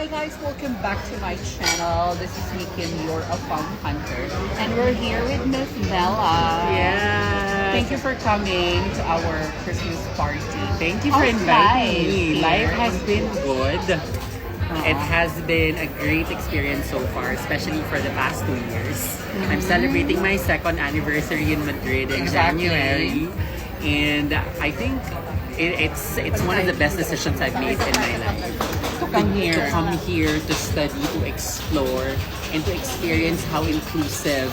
guys, welcome back to my channel. This is me, Kim, your Found Hunter. And we're here with Miss Bella. Yeah. Thank you for coming to our Christmas party. Thank you for How's inviting me. life Life here? has been good. It has been a great experience so far, especially for the past 2 years. I'm celebrating my second anniversary in Madrid in Exactly. January. And I think it's one of the best decisions I've made in my life. To come here. To come here, to study, to explore, and to experience how inclusive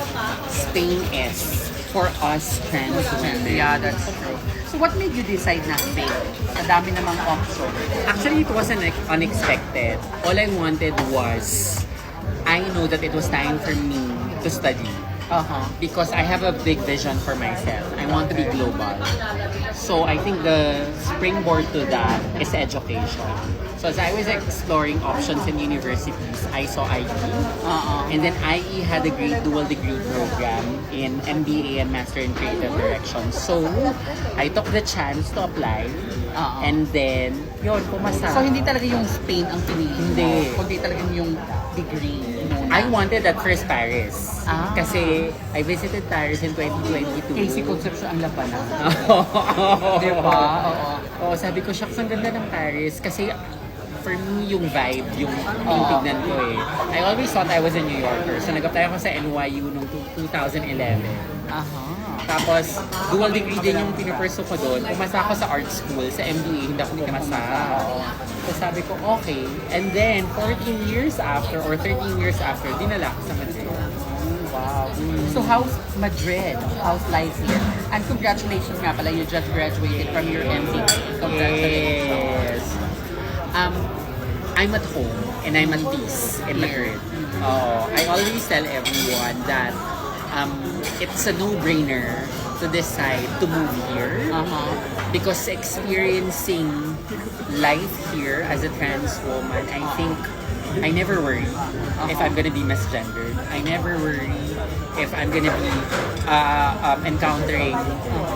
Spain is for us trans women. Yeah, that's true. So what made you decide na Spain? Sa dami namang option. Actually, it wasn't unexpected. All I wanted was, I know that it was time for me to study. Because I have a big vision for myself. I want to be global. So I think the springboard to that is education. So as I was exploring options in universities, I saw IE. And then IE had a great dual degree program in MBA and Master in Creative Direction. So I took the chance to apply. And then, yun, pumasa. So hindi talaga yung Spain ang pinili mo? Hindi. Kundi talaga yung degree muna? I wanted at first Paris. Ah. Kasi I visited Paris in 2022. Casey Concepcion ang labanan. Oo. Diba? Oo. Oo, sabi ko, shucks, ang ganda ng Paris. Kasi for me, yung vibe, yung tinitignan ko eh. I always thought I was a New Yorker. So nag-apply ako sa NYU noong 2011. Tapos, dual degree din yung pinupursue ko doon. Pumasa ako sa art school, sa MBA, hindi ako pumasa. So sabi ko, okay. And then, 14 years after, or 13 years after, dinala ako sa Madrid. Wow. So how's Madrid? How's life here? And congratulations nga pala, you just graduated from your MBA. Congratulations. Yes. I'm at home and I'm at peace in Madrid. I always tell everyone that it's a no-brainer to decide to move here because experiencing life here as a trans woman, I think I never worry if I'm gonna be misgendered. I never worry if I'm gonna be encountering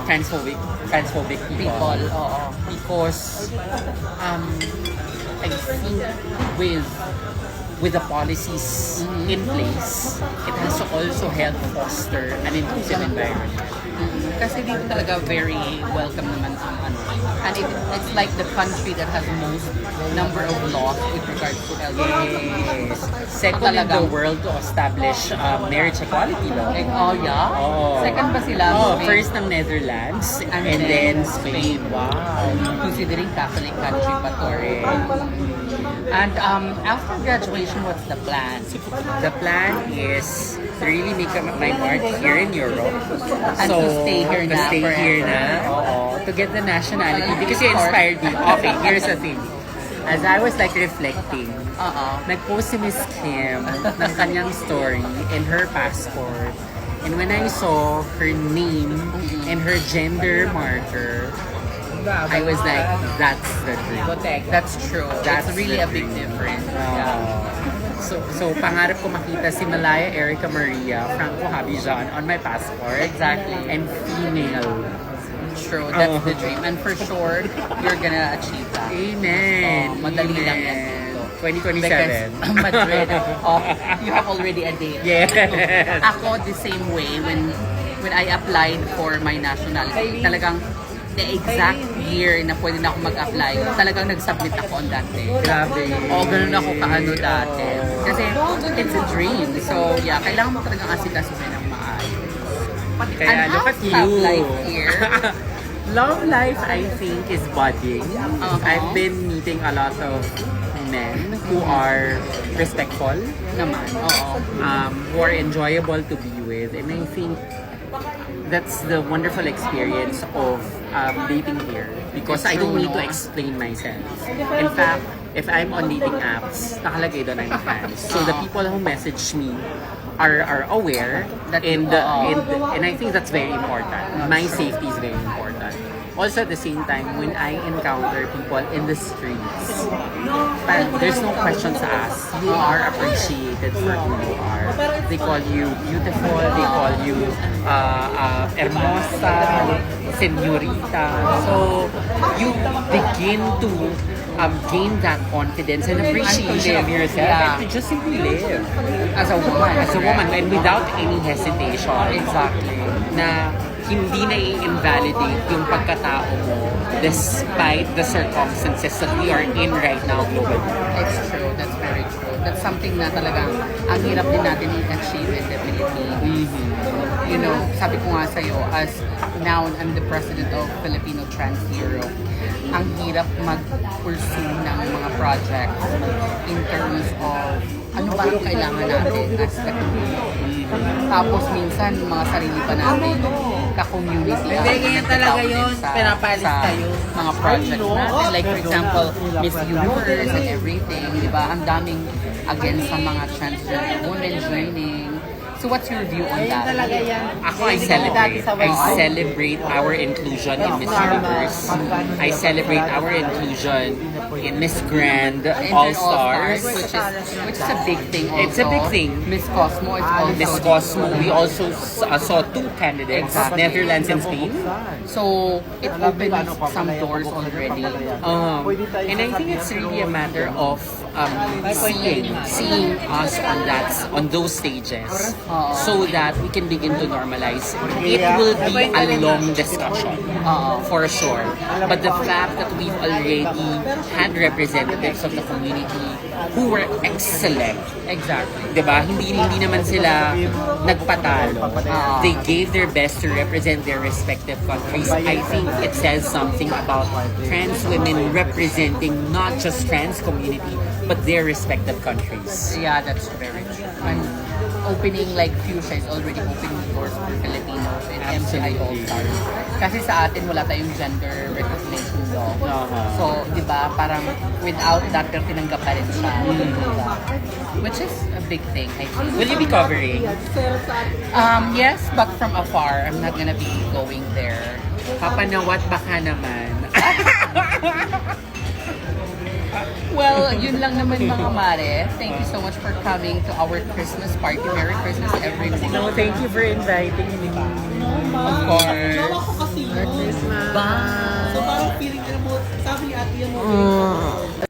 transphobic people. Because I think with the policies in place, it has to also help foster an inclusive environment. Kasi dito talaga very welcome naman ang ano. And it's like the country that has the most number of laws with regards to LGBT. Yes. Second in the world to establish marriage equality law. Oh, yeah? Oo. Second ba sila? Spain? First ng Netherlands and then Spain. Wow. Considering Catholic country pa to. And after graduation, what's the plan? The plan is to really make my mark here in Europe. And to stay here to na stay forever. here na. Oo. To get the nationality. Because you inspired me. Okay, here's the thing. As I was like reflecting, nag-post si Miss Kim ng kanyang story and her passport. And when I saw her name and her gender marker, I was like, that's the dream. That's true. That's That's really the a big dream. difference. So pangarap ko makita si Malaya Erica Maria Franco Habijan on my passport. Exactly. And female. True. That's the dream. And for sure, you're gonna achieve that. Amen. Madali lang yan Amen. dito. 2027. Because Madrid, you have already a date. Yes. Ako the same way when I applied for my nationality, talagang the exact year na pwede na ako mag-apply, talagang nag-submit ako on that day. Grabe. Ganun ako kaano dati. Kasi it's a dream. So yeah, kailangan mo talagang asikasuhin ng maayos. Kaya And look how's at you. love life here? Love life, I think, is budding. I've been meeting a lot of men who are respectful, Naman, who are enjoyable to be with, and I think that's the wonderful experience of dating here because I don't need to explain myself. In fact, if I'm on dating apps, nakalagay doon I'm trans. So the people who message me are aware That and I think that's very important. My safety is very important. Also at the same time, when I encounter people in the streets, there's no questions asked. You are appreciated for who you are. They call you beautiful, they call you hermosa, señorita. So you begin to gain that confidence and appreciation of yourself Yeah. and to just simply live As a woman. as a woman and without any hesitation. Exactly. Na hindi na i-invalidate yung pagkatao mo despite the circumstances that we are in right now globally. It's true. That's very true. That's something na talagang ang hirap din natin i-achieve in the Philippines. You know, sabi ko nga sa'yo, as now I'm the president of Filipino Trans Europe, ang hirap mag-pursue ng mga projects in terms of ano ba ang kailangan natin as the community. Tapos minsan, mga sarili pa natin, ka-community. Hindi, ganyan talaga yun. Pinapalis sa tayo. mga projects natin. Like for example, Miss Universe and everything, di ba? Ang daming against sa mga transgender women joining. So what's your view on that? Talaga yan. Ako, I celebrate our inclusion in Miss Universe. I celebrate our inclusion in Miss Grand, And All then Stars. which is a big thing also. It's a big thing. Miss Cosmo, it's also Miss Cosmo, we also saw two candidates, Exactly. Netherlands and Spain. So it opened some doors already. And I think it's really a matter of seeing us on those stages, so that we can begin to normalize. It will be a long discussion, for sure. But the fact that we've already had representatives of the community who were excellent. Exactly. Diba? Hindi naman sila nagpatalo. They gave their best to represent their respective countries. I think it says something about trans women representing not just trans community, but their respective countries. Yeah, that's very true. And opening, like Fuchsia is already opening doors for Filipinos in MCI All-Stars. Kasi sa atin wala tayong gender recognition law. So, di ba, parang without that, pero tinanggap pa rin siya. Which is a big thing, I think. Will you be covering? Yes, but from afar. I'm not gonna be going there. Papanawat baka naman. Well, yun lang naman mga mare. Thank you so much for coming to our Christmas party. Merry Christmas, everyone. No, thank you for inviting me. Of course. Jowa ko kasi yun. Bye! So parang feeling ko na mo, sabi ni ate mo,